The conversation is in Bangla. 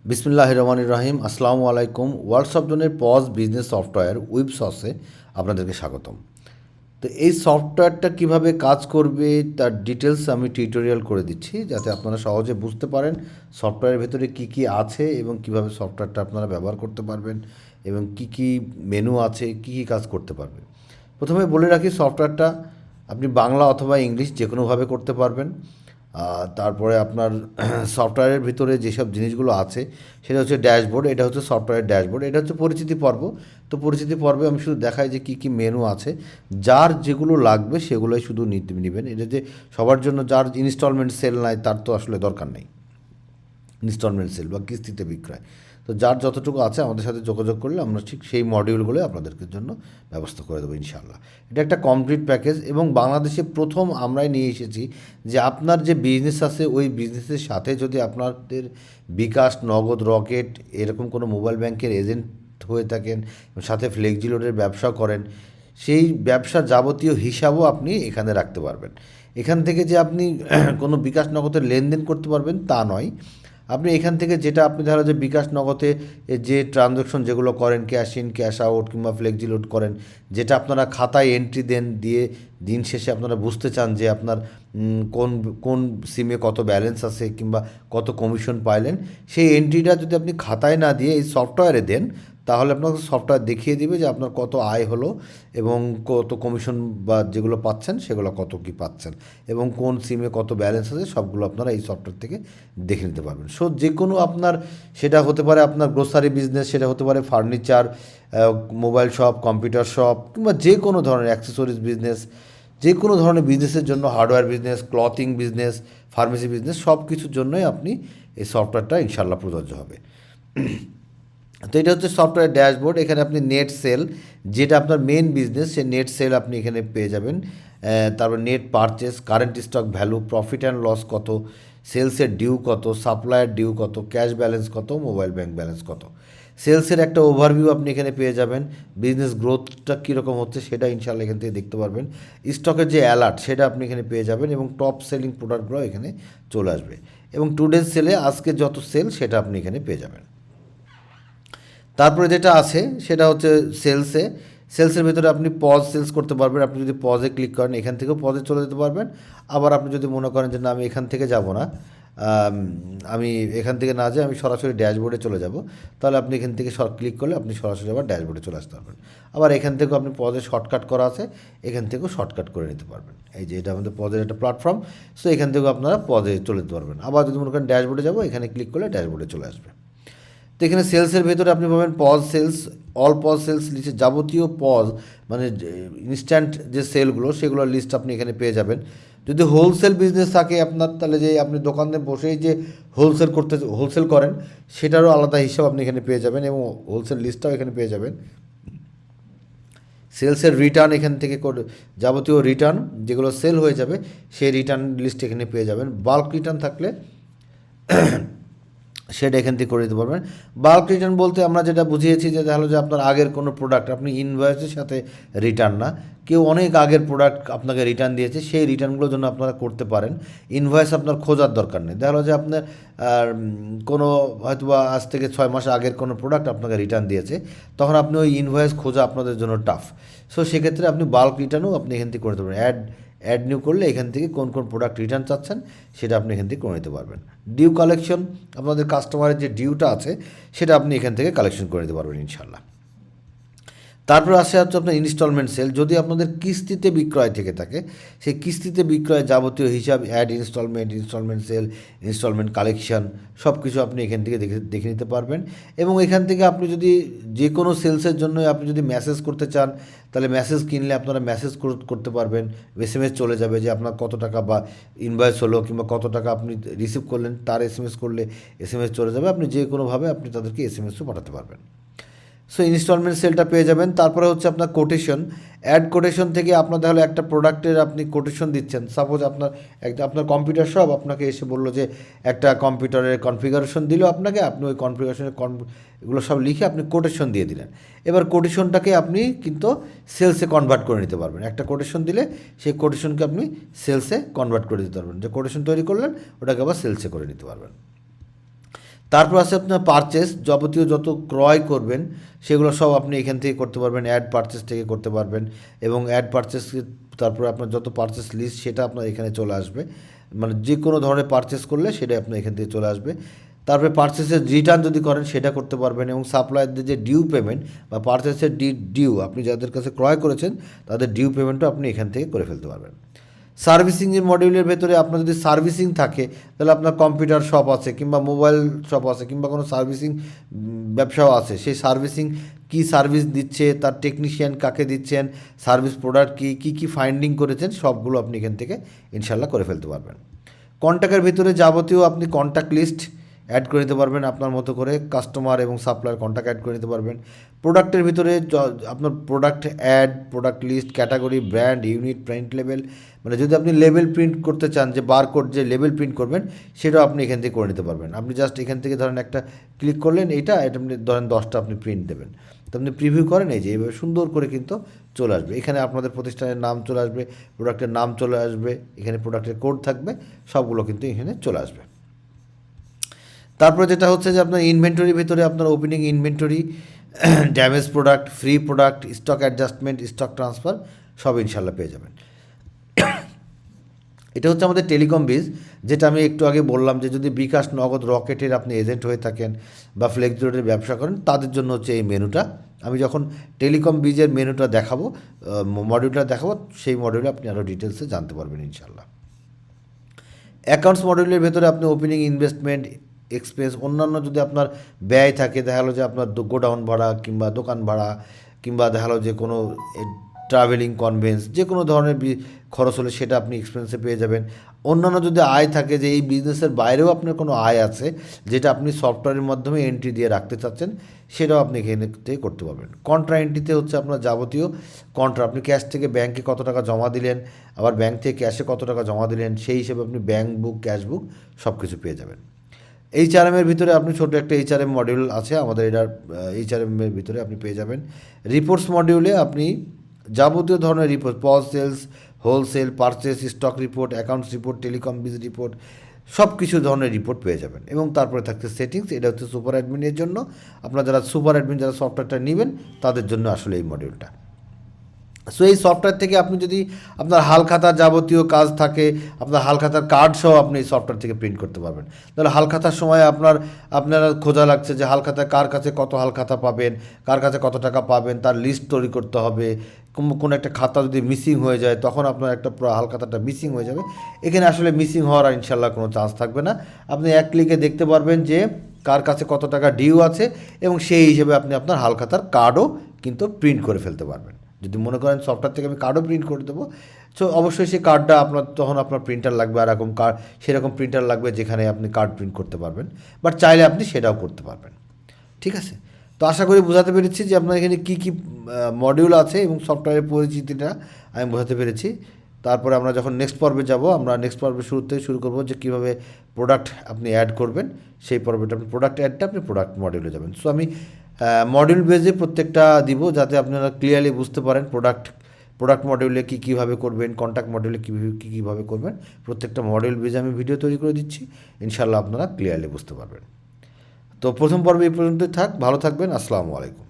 বিসমিল্লাহির রহমানির রহিম। আসসালামু আলাইকুম। ওয়ার্ল্ড সফটজোনের পজ বিজনেস সফটওয়্যার ওয়েব সসে আপনাদেরকে স্বাগতম। তো এই সফটওয়্যারটা কিভাবে কাজ করবে তার ডিটেলস আমি টিউটোরিয়াল করে দিচ্ছি, যাতে আপনারা সহজে বুঝতে পারেন সফটওয়্যারের ভেতরে কী কী আছে এবং কিভাবে সফটওয়্যারটা আপনারা ব্যবহার করতে পারবেন এবং কী কী মেনু আছে, কী কী কাজ করতে পারবে। প্রথমে বলে রাখি, সফটওয়্যারটা আপনি বাংলা অথবা ইংলিশ যে কোনোভাবে করতে পারবেন। তারপরে আপনার সফটওয়্যারের ভিতরে যেসব জিনিসগুলো আছে সেটা হচ্ছে ড্যাশবোর্ড। এটা হচ্ছে সফটওয়্যারের ড্যাশবোর্ড। এটা হচ্ছে পরিচিতি পর্ব। তো পরিচিতি পর্বে আমি শুধু দেখাই যে কী কী মেনু আছে, যার যেগুলো লাগবে সেগুলোই শুধু নেবেন। এটা যে সবার জন্য যার ইনস্টলমেন্ট সেল নাই তার তো আসলে দরকার নেই, ইনস্টলমেন্ট সেল বা কিস্তিতে বিক্রয়। তো যার যতটুকু আছে আমাদের সাথে যোগাযোগ করলে আমরা ঠিক সেই মডিউলগুলো আপনাদেরকে জন্য ব্যবস্থা করে দেবো ইনশাআল্লাহ। এটা একটা কমপ্লিট প্যাকেজ এবং বাংলাদেশে প্রথম আমরাই নিয়ে এসেছি যে আপনার যে বিজনেস আছে ওই বিজনেসের সাথে যদি আপনাদের বিকাশ, নগদ, রকেট এরকম কোনো মোবাইল ব্যাংকের এজেন্ট হয়ে থাকেন, সাথে ফ্লেক্সিলোডের ব্যবসা করেন, সেই ব্যবসার যাবতীয় হিসাবও আপনি এখানে রাখতে পারবেন। এখান থেকে যে আপনি কোনো বিকাশ নগদের লেনদেন করতে পারবেন তা নয়, আপনি এখান থেকে যেটা আপনি ধরো যে বিকাশ নগদে যে ট্রানজ্যাকশন যেগুলো করেন, ক্যাশ ইন ক্যাশ আউট কিংবা ফ্লেক্সি লোড করেন, যেটা আপনারা খাতায় এন্ট্রি দেন, দিয়ে দিন শেষে আপনারা বুঝতে চান যে আপনার কোন কোন সিমে কত ব্যালেন্স আছে কিংবা কত কমিশন পাইলেন, সেই এন্ট্রিটা যদি আপনি খাতায় না দিয়ে এই সফটওয়্যারে দেন, তাহলে আপনাকে সফটওয়্যার দেখিয়ে দিবে যে আপনার কত আয় হলো এবং কত কমিশন বা যেগুলো পাচ্ছেন সেগুলো কত কী পাচ্ছেন এবং কোন সিমে কত ব্যালেন্স আছে, সবগুলো আপনারা এই সফটওয়্যার থেকে দেখে নিতে পারবেন। সো যে কোনো আপনার, সেটা হতে পারে আপনার গ্রোসারি বিজনেস, সেটা হতে পারে furniture, mobile shop, computer shop কিংবা যে কোনো ধরনের অ্যাক্সেসরিজ বিজনেস, যে কোনো ধরনের বিজনেসের জন্য, hardware business, clothing business, pharmacy business, সব কিছুর জন্যই আপনি এই সফটওয়্যারটা ইনশাল্লাহ প্রযোজ্য হবে। তো এটা হচ্ছে সফটওয়্যার ড্যাশবোর্ড। এখানে আপনি নেট সেল, যেটা আপনার মেন বিজনেস, সেই নেট সেল আপনি এখানে পেয়ে যাবেন। তারপর net purchase, current stock value, profit and loss কত, সেলসের ডিউ কত, সাপ্লায়ার ডিউ কত, ক্যাশ ব্যালেন্স কত, মোবাইল ব্যাংক ব্যালেন্স কত। সেলসের একটা ওভারভিউ আপনি এখানে পেয়ে যাবেন। বিজনেস গ্রোথটা কীরকম হচ্ছে সেটা ইনশাল্লাহ এখান থেকে দেখতে পারবেন। স্টকের যে অ্যালার্ট সেটা আপনি এখানে পেয়ে যাবেন এবং টপ সেলিং প্রোডাক্টগুলো এখানে চলে আসবে এবং টুডেজ সেলে আজকে যত সেল সেটা আপনি এখানে পেয়ে যাবেন। তারপরে যেটা আছে সেটা হচ্ছে সেলসের ভেতরে আপনি পজ সেলস করতে পারবেন। আপনি যদি পজে ক্লিক করেন এখান থেকেও পজে চলে যেতে পারবেন। আবার আপনি যদি মনে করেন যে না, আমি এখান থেকে যাব না, আমি এখান থেকে না যাই, আমি সরাসরি ড্যাশবোর্ডে চলে যাব, তাহলে আপনি এখান থেকে ক্লিক করলে আপনি সরাসরি আবার ড্যাশবোর্ডে চলে আসতে পারবেন। আবার এখান থেকেও আপনি পজে শর্টকাট করা আছে, এখান থেকেও শর্টকাট করে নিতে পারবেন। এই যে এটা আমাদের পজের একটা প্ল্যাটফর্ম, সো এখান থেকেও আপনারা পজে চলে যেতে পারবেন। আবার যদি মনে করেন ড্যাশবোর্ডে যাব, এখানে ক্লিক করলে ড্যাশবোর্ডে চলে আসবে। তো এখানে সেলসের ভেতরে আপনি পাবেন POS sales, all POS sales লিস্টে যাবতীয় পজ, মানে ইনস্ট্যান্ট যে সেলগুলো সেগুলোর লিস্ট আপনি এখানে পেয়ে যাবেন। যদি হোলসেল বিজনেস থাকে আপনার, তাহলে যে আপনি দোকানে বসেই যে হোলসেল করেন সেটারও আলাদা হিসাব আপনি এখানে পেয়ে যাবেন এবং হোলসেল লিস্টটাও এখানে পেয়ে যাবেন। সেলসের রিটার্ন এখান থেকে যাবতীয় রিটার্ন যেগুলো সেল হয়ে যাবে সেই রিটার্ন লিস্ট এখানে পেয়ে যাবেন। বাল্ক রিটার্ন থাকলে সেটা এখান থেকে করে দিতে পারবেন। বাল্ক রিটার্ন বলতে আমরা যেটা বুঝিয়েছি যে দেখা হলো যে আপনার আগের কোনো প্রোডাক্ট আপনি ইনভয়েসের সাথে রিটার্ন না, কেউ অনেক আগের প্রোডাক্ট আপনাকে রিটার্ন দিয়েছে, সেই রিটার্নগুলোর জন্য আপনারা করতে পারেন। ইনভয়েস আপনার খোঁজার দরকার নেই। দেখা হলো যে আপনার কোনো হয়তো বা আজ থেকে 6 মাস আগের কোনো প্রোডাক্ট আপনাকে রিটার্ন দিয়েছে, তখন আপনি ওই ইনভয়েস খোঁজা আপনাদের জন্য টাফ। সো সেক্ষেত্রে আপনি বাল্ক রিটার্নও আপনি এখান থেকে করে দিতে পারেন। অ্যাড নিউ করলে এখান থেকে কোন কোন প্রোডাক্ট রিটার্ন চাচ্ছেন সেটা আপনি এখান থেকে করে নিতে পারবেন। ডিউ কালেকশন, আপনাদের কাস্টমারের যে ডিউটা আছে সেটা আপনি এখান থেকে কালেকশন করে নিতে পারবেন ইনশাল্লাহ। তারপর আসে হচ্ছে আপনার ইনস্টলমেন্ট সেল। যদি আপনাদের কিস্তিতে বিক্রয় থেকে থাকে, সেই কিস্তিতে বিক্রয় যাবতীয় হিসাব, add instalment sale, instalment collection, সব কিছু আপনি এখান থেকে দেখে নিতে পারবেন। এবং এখান থেকে আপনি যদি যে কোনো সেলসের জন্য আপনি যদি মেসেজ করতে চান, তাহলে মেসেজ কিনলে আপনারা মেসেজ করতে পারবেন। এসএমএস চলে যাবে যে আপনার কত টাকা বা ইনভয়েস হলো কিংবা কত টাকা আপনি রিসিভ করলেন, তার এসএমএস করলে এসএমএস চলে যাবে। আপনি যে কোনোভাবে আপনি তাদেরকে এসএমএসও পাঠাতে পারবেন। সো ইনস্টলমেন্ট সেলটা পেয়ে যাবেন। তারপরে হচ্ছে আপনার কোটেশন। অ্যাড কোটেশন থেকে আপনাদের হলো একটা প্রোডাক্টের আপনি কোটেশন দিচ্ছেন। সাপোজ আপনার কম্পিউটার শপ আপনাকে এসে বললো যে একটা কম্পিউটারের কনফিগারেশন দিল আপনাকে, আপনি ওই কনফিগারেশনের এগুলো সব লিখে আপনি কোটেশন দিয়ে দিলেন। এবার কোটেশনটাকে আপনি কিন্তু সেলসে কনভার্ট করে নিতে পারবেন। একটা কোটেশন দিলে সেই কোটেশনকে আপনি সেলসে কনভার্ট করে দিতে পারবেন। যে কোটেশন তৈরি করলেন ওটাকে আবার সেলসে করে নিতে পারবেন। তারপর আছে আপনার পারচেস, যাবতীয় যত ক্রয় করবেন সেগুলো সব আপনি এখান থেকে করতে পারবেন, অ্যাড পারচেস থেকে করতে পারবেন। এবং অ্যাড পারচেস, তারপরে আপনার যত পারচেস লিস্ট সেটা আপনার এখানে চলে আসবে, মানে যে কোনো ধরনের পারচেস করলে সেটা আপনার এখান থেকে চলে আসবে। তারপরে পারচেসের রিটার্ন যদি করেন সেটা করতে পারবেন, এবং সাপ্লায়ারদের যে ডিউ পেমেন্ট বা পারচেসের ডিউ আপনি যাদের কাছে ক্রয় করেছেন তাদের ডিউ পেমেন্টও আপনি এখান থেকে করে ফেলতে পারবেন। সার্ভিসিংয়ের মডিউলের ভেতরে আপনার যদি সার্ভিসিং থাকে, তাহলে আপনার কম্পিউটার শপ আছে কিংবা মোবাইল শপ আছে কিংবা কোনো সার্ভিসিং ব্যবসাও আছে, সেই সার্ভিসিং কী সার্ভিস দিচ্ছে, তার টেকনিশিয়ান কাকে দিচ্ছেন, সার্ভিস প্রোডাক্ট কী ফাইন্ডিং করেছেন, সবগুলো আপনি এখান থেকে ইনশাল্লাহ করে ফেলতে পারবেন। কন্ট্যাক্টের ভিতরে যাবতীয় আপনি কন্ট্যাক্ট লিস্ট অ্যাড করে নিতে পারবেন আপনার মতো করে, কাস্টমার এবং সাপ্লায়ার কন্ট্যাক্ট অ্যাড করে নিতে পারবেন। প্রোডাক্টের ভিতরে আপনার product add, product list, category, brand, unit, print লেভেল, মানে যদি আপনি লেবেল প্রিন্ট করতে চান, যে বারকোড যে লেবেল প্রিন্ট করবেন সেটাও আপনি এখান থেকে করে নিতে পারবেন। আপনি জাস্ট এখান থেকে ধরেন একটা ক্লিক করলেন, এটা আপনি ধরেন 10টা আপনি প্রিন্ট দেবেন, তো আপনি প্রিভিউ করেন, এই যে এইভাবে সুন্দর করে কিন্তু চলে আসবে। এখানে আপনাদের প্রতিষ্ঠানের নাম চলে আসবে, প্রোডাক্টের নাম চলে আসবে, এখানে প্রোডাক্টের কোড থাকবে, সবগুলো কিন্তু এখানে চলে আসবে। তারপরে যেটা হচ্ছে যে আপনার ইনভেন্টরির ভিতরে আপনার opening inventory, damage product, free product, stock adjustment, stock transfer সব ইনশাল্লাহ পেয়ে যাবেন। এটা হচ্ছে আমাদের টেলিকম বিজ, যেটা আমি একটু আগে বললাম যে যদি বিকাশ, নগদ, রকেটের আপনি এজেন্ট হয়ে থাকেন বা ফ্লেক্সিলোডের ব্যবসা করেন, তাদের জন্য হচ্ছে এই মেনুটা। আমি যখন টেলিকম বিজের মেনুটা দেখাবো, মডিউলটা দেখাবো, সেই মডিউলে আপনি আরও ডিটেলসে জানতে পারবেন ইনশাল্লাহ। অ্যাকাউন্টস মডিউলের ভেতরে আপনি ওপেনিং, ইনভেস্টমেন্ট, এক্সপেন্স, অন্যান্য যদি আপনার ব্যয় থাকে, দেখা গেলো যে আপনার গোডাউন ভাড়া কিংবা দোকান ভাড়া কিংবা দেখা গেলো যে কোনো ট্রাভেলিং কনভেন্স, যে কোনো ধরনের খরচ হলে সেটা আপনি এক্সপেন্সে পেয়ে যাবেন। অন্যান্য যদি আয় থাকে, যে এই বিজনেসের বাইরেও আপনার কোনো আয় আছে যেটা আপনি সফটওয়্যারের মাধ্যমে এন্ট্রি দিয়ে রাখতে চাচ্ছেন, সেটাও আপনি এখানে থেকে করতে পারবেন। কন্ট্রা এন্ট্রিতে হচ্ছে আপনার যাবতীয় কন্ট্রা, আপনি ক্যাশ থেকে ব্যাংকে কত টাকা জমা দিলেন, আবার ব্যাংক থেকে ক্যাশে কত টাকা জমা দিলেন, সেই হিসেবে আপনি ব্যাংক বুক, ক্যাশ বুক সব কিছু পেয়ে যাবেন। এইচআরএমের ভিতরে আপনি ছোটো একটা এইচআরএম মডিউল আছে আমাদের, এটার এইচআরএমের ভিতরে আপনি পেয়ে যাবেন। রিপোর্টস মডিউলে আপনি যাবতীয় ধরনের report, POS, sales, wholesale, purchase, stock report, accounts report, telecom biz report, সব কিছু ধরনের রিপোর্ট পেয়ে যাবেন। এবং তারপরে থাকছে সেটিংস, এটা হচ্ছে সুপার অ্যাডমিনের জন্য, আপনারা যারা সুপার অ্যাডমিন, যারা সফটওয়্যারটা নেবেন তাদের জন্য আসলে এই মডিউলটা। সো এই সফটওয়্যার থেকে আপনি যদি আপনার হালখাতার যাবতীয় কাজ থাকে, আপনার হালখাতার কার্ড সহ আপনি এই সফটওয়্যার থেকে প্রিন্ট করতে পারবেন। তাহলে হালখাতার সময় আপনারা খোঁজা লাগছে যে হালখাতা কার কাছে কত হালখাতা পাবেন, কার কাছে কত টাকা পাবেন, তার লিস্ট তৈরি করতে হবে। কোনো একটা খাতা যদি মিসিং হয়ে যায়, তখন আপনার একটা পুরো হালখাতাটা মিসিং হয়ে যাবে। এখানে আসলে মিসিং হওয়ার ইনশাল্লাহ কোনো চান্স থাকবে না। আপনি এক ক্লিকে দেখতে পারবেন যে কার কাছে কত টাকা ডিউ আছে, এবং সেই হিসেবে আপনি আপনার হালখাতার কার্ডও কিন্তু প্রিন্ট করে ফেলতে পারবেন। যদি মনে করেন সফটওয়্যার থেকে আমি কার্ডও প্রিন্ট করে দেবো, সো অবশ্যই সেই কার্ডটা তখন আপনার প্রিন্টার লাগবে, আর এরকম সেরকম প্রিন্টার লাগবে যেখানে আপনি কার্ড প্রিন্ট করতে পারবেন, বাট চাইলে আপনি সেটাও করতে পারবেন। ঠিক আছে, তো আশা করি বোঝাতে পেরেছি যে আপনার এখানে কী কী মডিউল আছে এবং সফটওয়্যারের পরিচিতিটা আমি বোঝাতে পেরেছি। তারপরে আমরা যখন নেক্সট পর্বে যাব, আমরা নেক্সট পর্বে শুরুতেই শুরু করবো যে কীভাবে প্রোডাক্ট আপনি অ্যাড করবেন। সেই পর্বটা আপনি প্রোডাক্ট অ্যাডটা আপনি প্রোডাক্ট মডিউলে যাবেন। সো আমি মডিউল বেজে প্রত্যেকটা দিব, যাতে আপনারা ক্লিয়ারলি বুঝতে পারেন প্রোডাক্ট মডিউলে কীভাবে করবেন, কন্ট্যাক্ট মডিউলে কীভাবে করবেন। প্রত্যেকটা মডিউল বেজে আমি ভিডিও তৈরি করে দিচ্ছি, ইনশাল্লাহ আপনারা ক্লিয়ারলি বুঝতে পারবেন। তো প্রথম পর্বে এই পর্যন্তই থাক, ভালো থাকবেন, আসসালামু আলাইকুম।